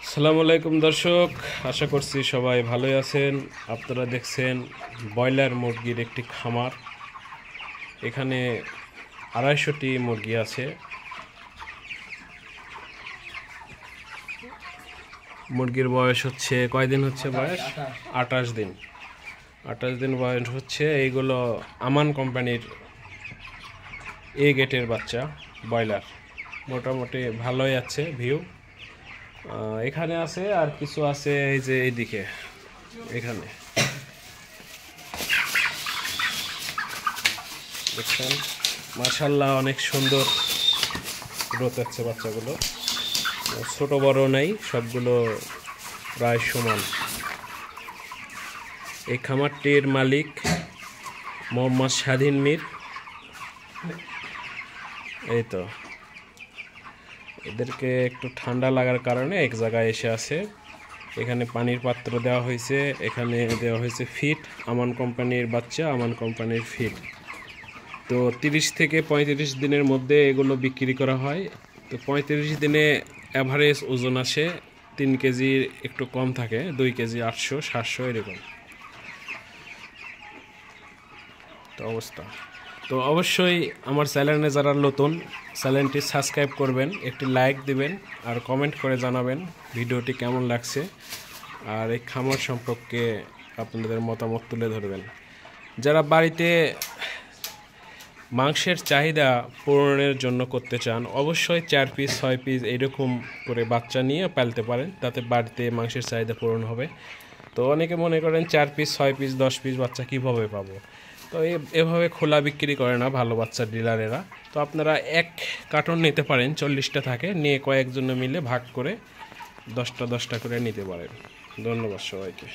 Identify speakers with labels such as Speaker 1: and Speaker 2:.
Speaker 1: আসসালামু আলাইকুম দর্শক, আশা করছি সবাই ভালোই আছেন। আপনারা দেখছেন ব্রয়লার মুরগির একটি খামার। এখানে 250টি মুরগি আছে। মুরগির বয়স হচ্ছে কয়দিন হচ্ছে? বয়স 28 দিন। 28 দিন বয়স হচ্ছে। এইগুলো আমান কোম্পানির এ গেটের বাচ্চা ব্রয়লার। মোটামুটি ভালোই আছে ভিউ। এখানে আছে আর কিছু আছে এই যে এইদিকে। এখানে দেখছেন, মাশাআল্লাহ অনেক সুন্দর গ্রোথ হচ্ছে বাচ্চাগুলো। ছোট বড় নাই, সবগুলো প্রায় সমান। এই খামারটির মালিক মোহাম্মদ স্বাধীন মীর। এই তো এদেরকে একটু ঠান্ডা লাগার কারণে এক জায়গায় এসে আছে। এখানে পানির পাত্র দেওয়া হয়েছে, এখানে দেওয়া হয়েছে ফিড, আমান কোম্পানির বাচ্চা, আমান কোম্পানির ফিড। তো 30 থেকে 35 দিনের মধ্যে এগুলো বিক্রি করা হয়। তো 35 দিনে অ্যাভারেজ ওজন আসে 3 কেজির একটু কম থাকে, 2 কেজি 800 700 এরকম তো অবস্থা। তো অবশ্যই আমার চ্যানেলে যারা নতুন, চ্যানেলটি সাবস্ক্রাইব করবেন, একটি লাইক দিবেন আর কমেন্ট করে জানাবেন ভিডিওটি কেমন লাগছে, আর এই খামার সম্পর্কে আপনাদের মতামত তুলে ধরবেন। যারা বাড়িতে মাংসের চাহিদা পূরণের জন্য করতে চান, অবশ্যই 4 পিস 6 পিস এইরকম করে বাচ্চা নিয়ে পালতে পারেন, তাতে বাড়িতে মাংসের চাহিদা পূরণ হবে। তো অনেকে মনে করেন 4 পিস 6 পিস 10 পিস বাচ্চা কীভাবে পাবো। তো এভাবে খোলা বিক্রি করে না ভালো বাচ্চার ডিলারেরা। তো আপনারা 1 কার্টন নিতে পারেন, 40টা থাকে, নিয়ে কয়েকজন মিলে ভাগ করে 10টা 10টা করে নিতে পারেন। ধন্যবাদ সবাইকে।